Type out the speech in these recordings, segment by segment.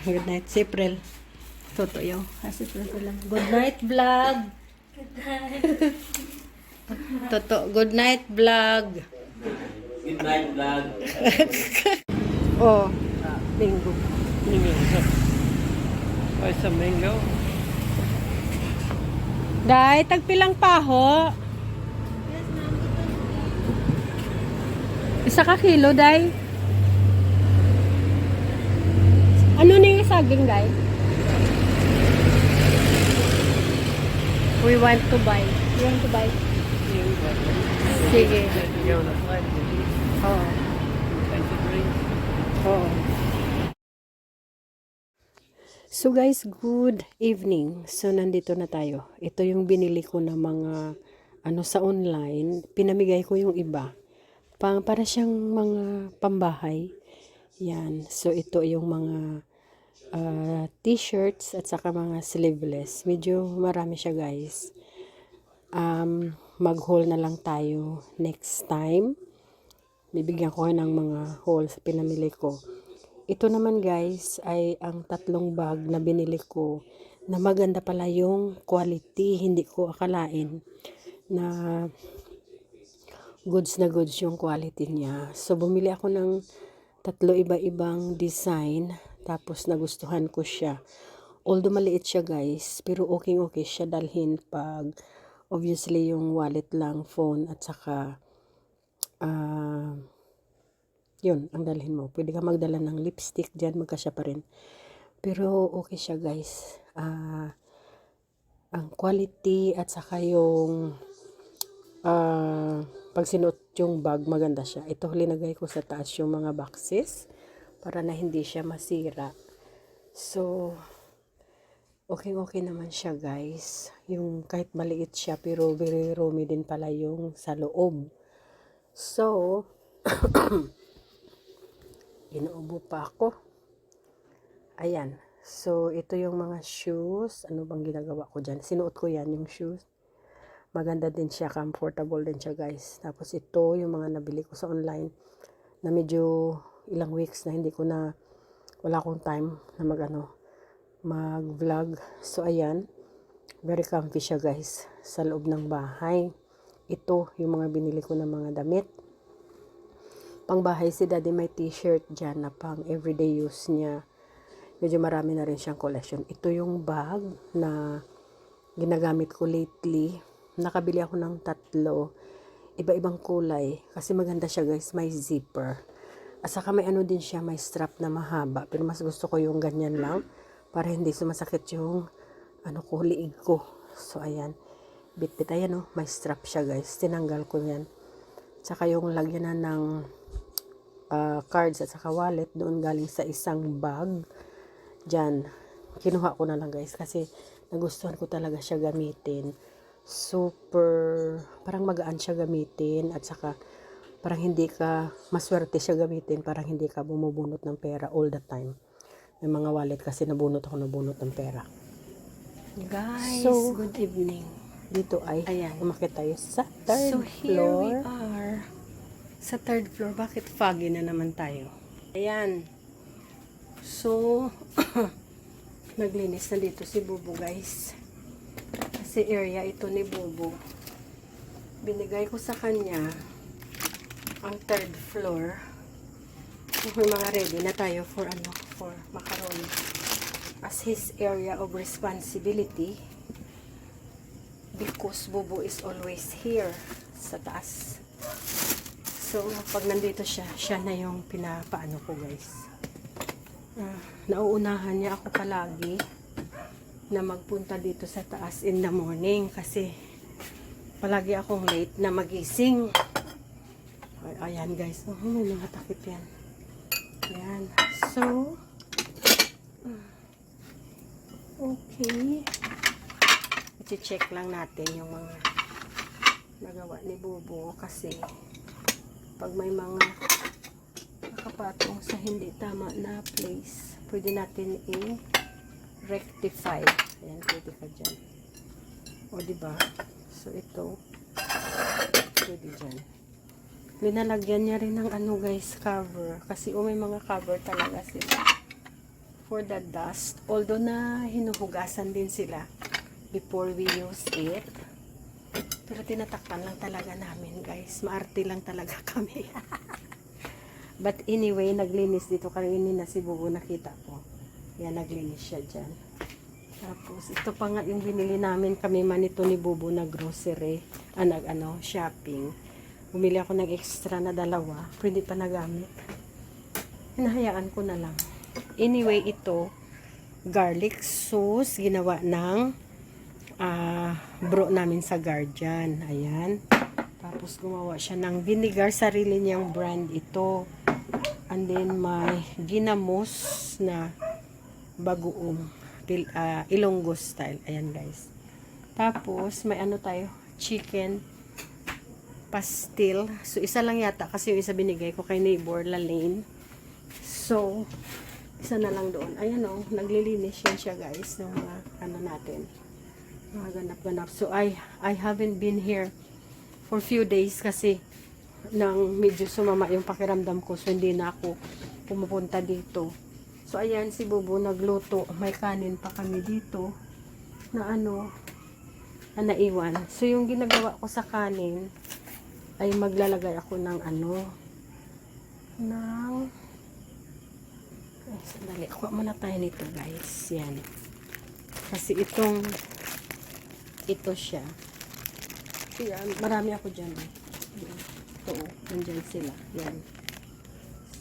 Good night, si April. Toto yung. Si April ko lang. Good night, vlog. Good night. Toto, good night, vlog. Good night, vlog. Oh, bingo. Mingo. Ay, sa mango. Day, tagpilang paho. Yes, ma'am. Isa ka kilo, day. Ano na yung saging, day? We want to buy. You want to buy? Sige. Oo. Oo. So guys, good evening. So nandito na tayo. Ito yung binili ko na mga sa online. Pinamigay ko yung iba. Para siyang mga pambahay. Yan. So ito yung mga t-shirts at saka mga sleeveless. Medyo marami siya guys. Mag-haul na lang tayo next time. Bibigyan ko ng mga haul sa pinamili ko. Ito naman guys ay ang 3 bag na binili ko na maganda pala yung quality. Hindi ko akalain na goods yung quality niya. So bumili ako ng 3 iba-ibang design tapos nagustuhan ko siya. Although maliit siya guys, pero okay siya dalhin pag obviously yung wallet lang, phone at saka yun, ang dalhin mo. Pwede ka magdala ng lipstick dyan, magkasya pa rin. Pero okay siya guys. Ang quality at saka yung pag sinuot yung bag, maganda siya. Ito linagay ko sa taas yung mga boxes para na hindi siya masira. So, okay naman siya guys. Yung kahit maliit siya pero very roomy din pala yung sa loob. So, inuubo pa ako. Ayan. So, ito yung mga shoes. Ano bang ginagawa ko dyan? Sinuot ko yan, yung shoes. Maganda din siya. Comfortable din siya, guys. Tapos ito, yung mga nabili ko sa online na medyo ilang weeks na wala akong time na mag-vlog. So, ayan. Very comfy siya, guys. Sa loob ng bahay. Ito, yung mga binili ko na mga damit. Pang bahay si daddy may t-shirt dyan na pang everyday use niya. Medyo marami na rin siyang collection. Ito yung bag na ginagamit ko lately. Nakabili ako ng 3. Iba-ibang kulay. Kasi maganda siya guys. May zipper. At saka may din siya. May strap na mahaba. Pero mas gusto ko yung ganyan lang. Para hindi sumasakit yung liig ko. So ayan. Bit-bit. Ayan may strap siya guys. Tinanggal ko yan. Tsaka yung lagyan na ng cards at saka wallet doon galing sa isang bag dyan. Kinuha ko na lang guys kasi nagustuhan ko talaga siya gamitin. Super parang magaan siya gamitin at saka parang hindi ka maswerte siya gamitin, parang hindi ka bumubunot ng pera all the time. May mga wallet kasi nabunot ng pera. Guys, so, good evening. Dito ay umakyat tayo sa 3rd floor. So here we are sa 3rd floor. Bakit foggy na naman tayo? Ayan. So, naglinis na dito si Bubu guys. Kasi area ito ni Bubu. Binigay ko sa kanya ang 3rd floor. May mga ready na tayo for macaroni. As his area of responsibility. Because Bubu is always here sa taas. So, pag nandito siya na yung pinapaano ko guys. Nauunahan niya ako palagi na magpunta dito sa taas in the morning kasi palagi akong late na magising. Ayan guys. May mga takip yan. Ayan. So, okay. I-check lang natin yung mga nagawa ni Bubu kasi pag may mga nakapatong sa hindi tama na place, pwede natin i-rectify. Ayan, pwede ka dyan. O, diba? So, ito, pwede dyan. Linalagyan niya rin ng guys, cover. Kasi may mga cover talaga sila. for the dust. Although na hinuhugasan din sila before we use it. Pero tinatakpan lang talaga namin, guys. Maarte lang talaga kami. But anyway, naglinis dito kanina si Bubu, nakita ko. Yan, naglinis siya dyan. Tapos, ito pa nga yung binili namin kami man ito ni Bubu na grocery. Shopping. Bumili ako ng extra na 2. Pero hindi pa nagamit. Hinahayaan ko na lang. Anyway, ito, garlic sauce, ginawa ng bro namin sa Guardian. Ayan. Tapos gumawa siya ng vinegar, sarili niyang brand ito. And then may ginamos na bagoong Ilonggo style. Ayan, guys. Tapos may ano tayo, chicken pastil. So isa lang yata kasi yung isa binigay ko kay neighbor Lalaine. So isa na lang doon. Ayan o, naglilinis yan siya, guys, ng mga ano natin. Mga ganap-ganap. So, I haven't been here for few days kasi nang medyo sumama yung pakiramdam ko. So, hindi na ako pumupunta dito. So, ayan, si Bubu nagluto. May kanin pa kami dito na na naiwan. So, yung ginagawa ko sa kanin ay maglalagay ako ng ay, sandali. Kuha muna tayo nito, guys. Yan. Kasi ito siya. Yan. Marami ako dyan. Ito. Nandyan sila. Yan.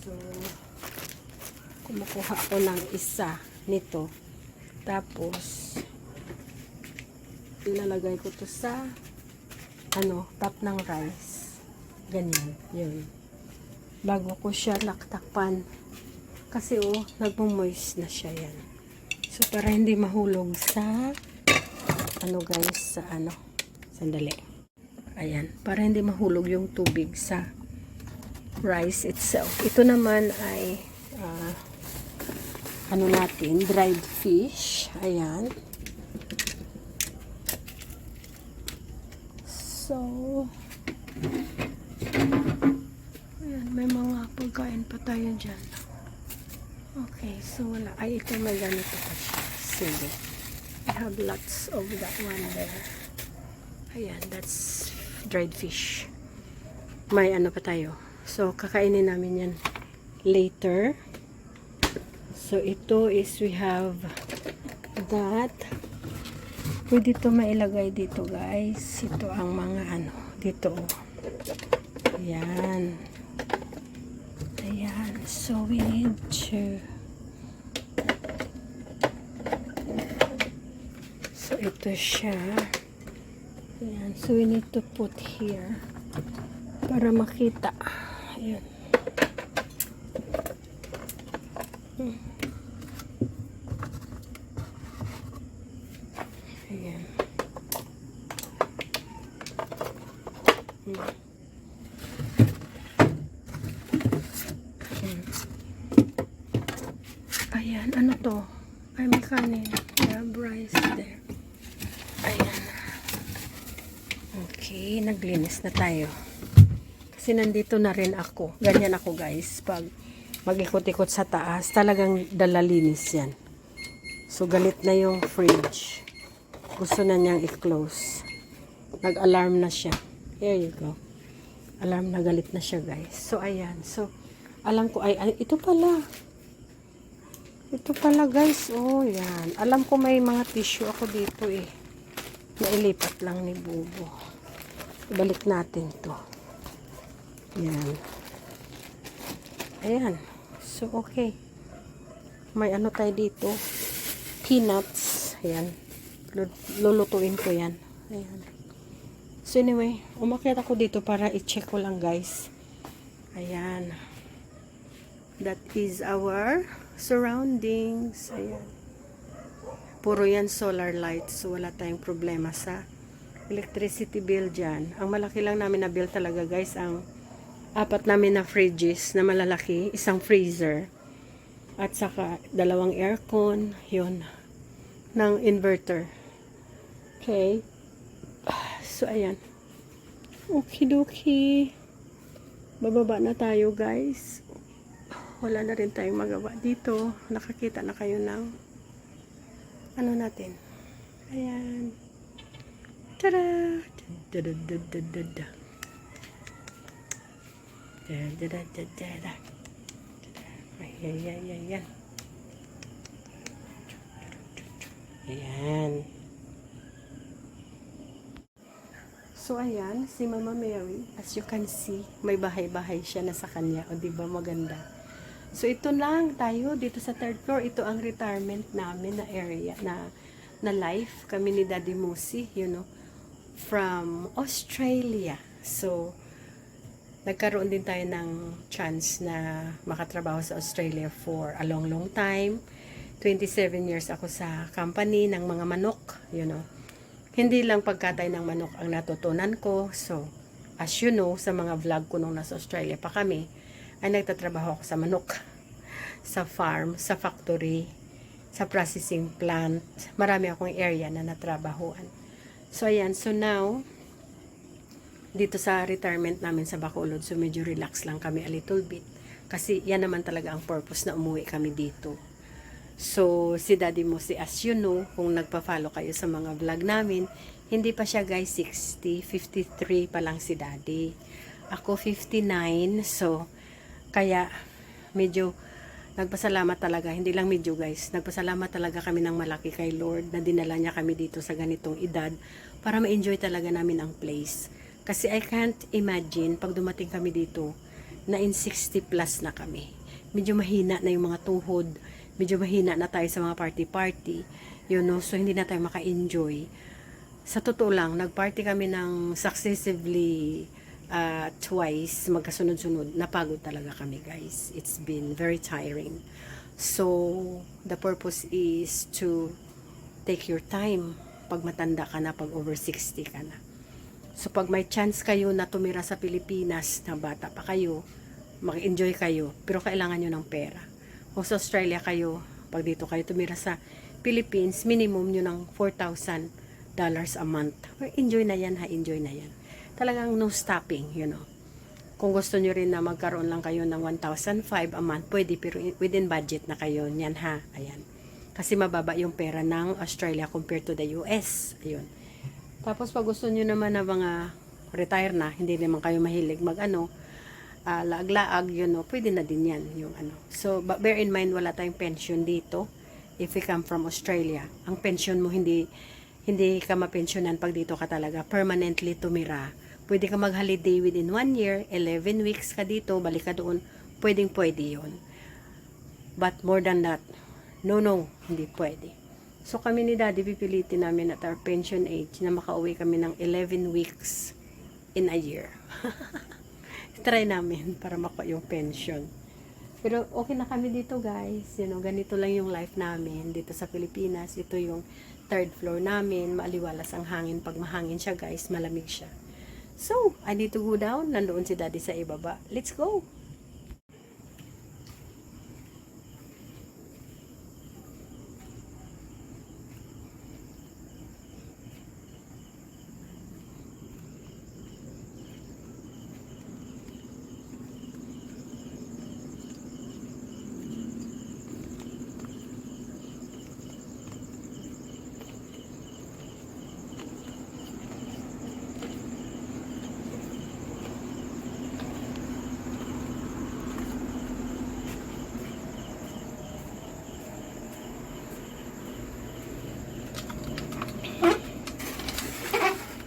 So, kumukuha ako ng isa nito. Tapos, ilalagay ko to sa top ng rice. Ganyan. Yun. Bago ko siya takpan. Kasi nagmo-moist na siya yan. So, para hindi mahulog sa guys, sa sandali. Ayan. Para hindi mahulog yung tubig sa rice itself. Ito naman ay natin, dried fish. Ayan. So, ayan, may mga pagkain pa tayo dyan. Okay, so wala. Ay, ito may ganito pa siya. Sige. I have lots of that one there. Ayan, that's dried fish. May pa tayo. So, kakainin namin yan later. So, ito is we have that. Pwede ito mailagay dito, guys. Ito ang mga dito. Ayan. Ayan. So, we need to ito siya. Ayan. So, we need to put here para makita. Ayan. Ayan. Ayan, ano to? Ay, may kanin. Rice there. Ayan. Okay, naglinis na tayo. Kasi nandito na rin ako. Ganyan ako, guys. Pag mag-ikot-ikot sa taas, talagang dalalinis yan. So, galit na yung fridge. Gusto na niyang i-close. Nag-alarm na siya. Here you go. Alarm na, galit na siya, guys. So, ayan. So, alam ko, ay ito pala. Ito pala, guys. Oh, yan. Alam ko may mga tissue ako dito eh. Nailipat lang ni Bubo. Ibalik natin to. Yan. Ayan. So, okay. May tayo dito. Peanuts. Ayan. Lulutuin ko yan. Ayan. So, anyway, umakyat ako dito para i-check ko lang, guys. Ayan. That is our surroundings. Ayan. Puro yan solar lights. So, wala tayong problema sa electricity bill dyan. Ang malaki lang namin na bill talaga, guys, ang 4 namin na fridges na malalaki, isang freezer, at saka 2 aircon, yun, ng inverter. Okay. So, ayan. Okidoki. Bababa na tayo, guys. wala na rin tayong magawa dito. Nakakita na kayo ng ano natin. Ayan. Tada! Da-da-da-da-da-da. Da-da-da-da-da-da. Ayan. Ayan. So, ayan, si Mama Mary, as you can see, may bahay-bahay siya na sa kanya. O, diba, maganda. So, ito lang tayo dito sa third floor. Ito ang retirement namin na area, na life. Kami ni Daddy Musi, from Australia. So, nagkaroon din tayo ng chance na makatrabaho sa Australia for a long, long time. 27 years ako sa company ng mga manok, Hindi lang pagkatay ng manok ang natutunan ko. So, as you know, sa mga vlog ko nung nasa Australia pa kami, ay nagtatrabaho ako sa manok. Sa farm, sa factory, sa processing plant. Marami akong area na natrabahoan. So, ayan. So, now, dito sa retirement namin sa Bacolod, so medyo relax lang kami a little bit. Kasi yan naman talaga ang purpose na umuwi kami dito. So, si Daddy Musi, as you know, kung nagpa-follow kayo sa mga vlog namin, hindi pa siya guys 60, 53 pa lang si Daddy. Ako 59, so, kaya medyo nagpasalamat talaga, hindi lang medyo guys, nagpasalamat talaga kami ng malaki kay Lord na dinala niya kami dito sa ganitong edad para ma-enjoy talaga namin ang place. Kasi I can't imagine pag dumating kami dito na in 60 plus na kami. Medyo mahina na yung mga tuhod, medyo mahina na tayo sa mga party-party, so hindi na tayo maka-enjoy. Sa totoo lang, nag-party kami ng successively twice, magkasunod-sunod. Napagod talaga kami guys. It's been very tiring. So, the purpose is to take your time pag matanda ka na, pag over 60 ka na. So, pag may chance kayo na tumira sa Pilipinas, na bata pa kayo, mag-enjoy kayo, pero kailangan nyo ng pera. Kung sa Australia kayo, pag dito kayo tumira sa Philippines, minimum nyo ng $4,000 a month. Enjoy na yan, enjoy na yan. Talagang no stopping, Kung gusto nyo rin na magkaroon lang kayo ng 1,500 a month, pwede, pero within budget na kayo, yan ayan. Kasi mababa yung pera ng Australia compared to the US, ayun. Tapos pag gusto nyo naman na mga retire na, hindi naman kayo mahilig laag-laag, pwede na din yan, So, but bear in mind, wala tayong pension dito, if we come from Australia. Ang pension mo, hindi ka mapensyonan pag dito ka talaga, permanently tumira. Pwede ka mag-holiday within 1 year, 11 weeks ka dito, balik ka doon, pwede yun. But more than that, no, hindi pwede. So, kami ni Daddy, pipilitin namin at our pension age na makauwi kami ng 11 weeks in a year. Try namin para makuha yung pension. Pero okay na kami dito guys. Ganito lang yung life namin dito sa Pilipinas. Ito yung third floor namin. Maaliwalas ang hangin. Pag mahangin siya guys, malamig siya. So, I need to go down. Nandoon si Daddy sa ibaba. Let's go!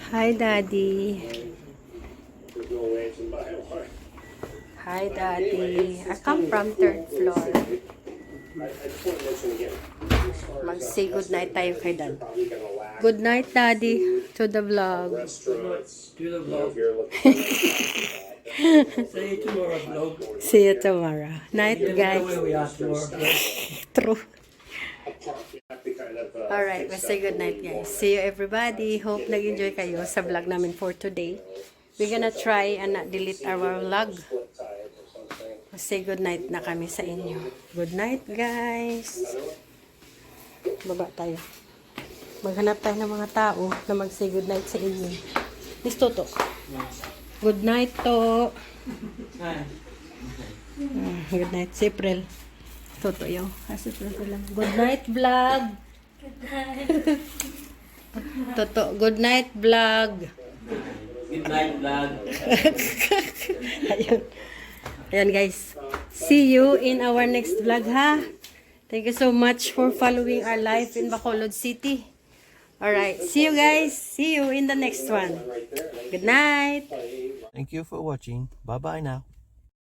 Hi, Daddy. Hi, Daddy. I come from third floor. Mag-say good night tayo kay Dad. Good night, Daddy, to the vlog. Do the vlog. See you tomorrow, vlog. See you tomorrow. Night, guys. Where we are tomorrow. True. Alright, we'll say good night guys. See you everybody. Hope nag-enjoy kayo sa vlog namin for today. We're gonna try and not delete our vlog. We'll say good night na kami sa inyo. Good night guys. Baba tayo. Maghanap tayo ng mga tao na mag-say good night sa inyo. Miss Toto. Good night to. Good night, si April. Toto yung. Si April ko lang. Good night, vlog. Good night. Toto, good night, vlog. Good night, vlog. Ayun. Ayan guys. See you in our next vlog ha. Thank you so much for following our life in Bacolod City. Alright. See you guys. See you in the next one. Good night. Thank you for watching. Bye bye now.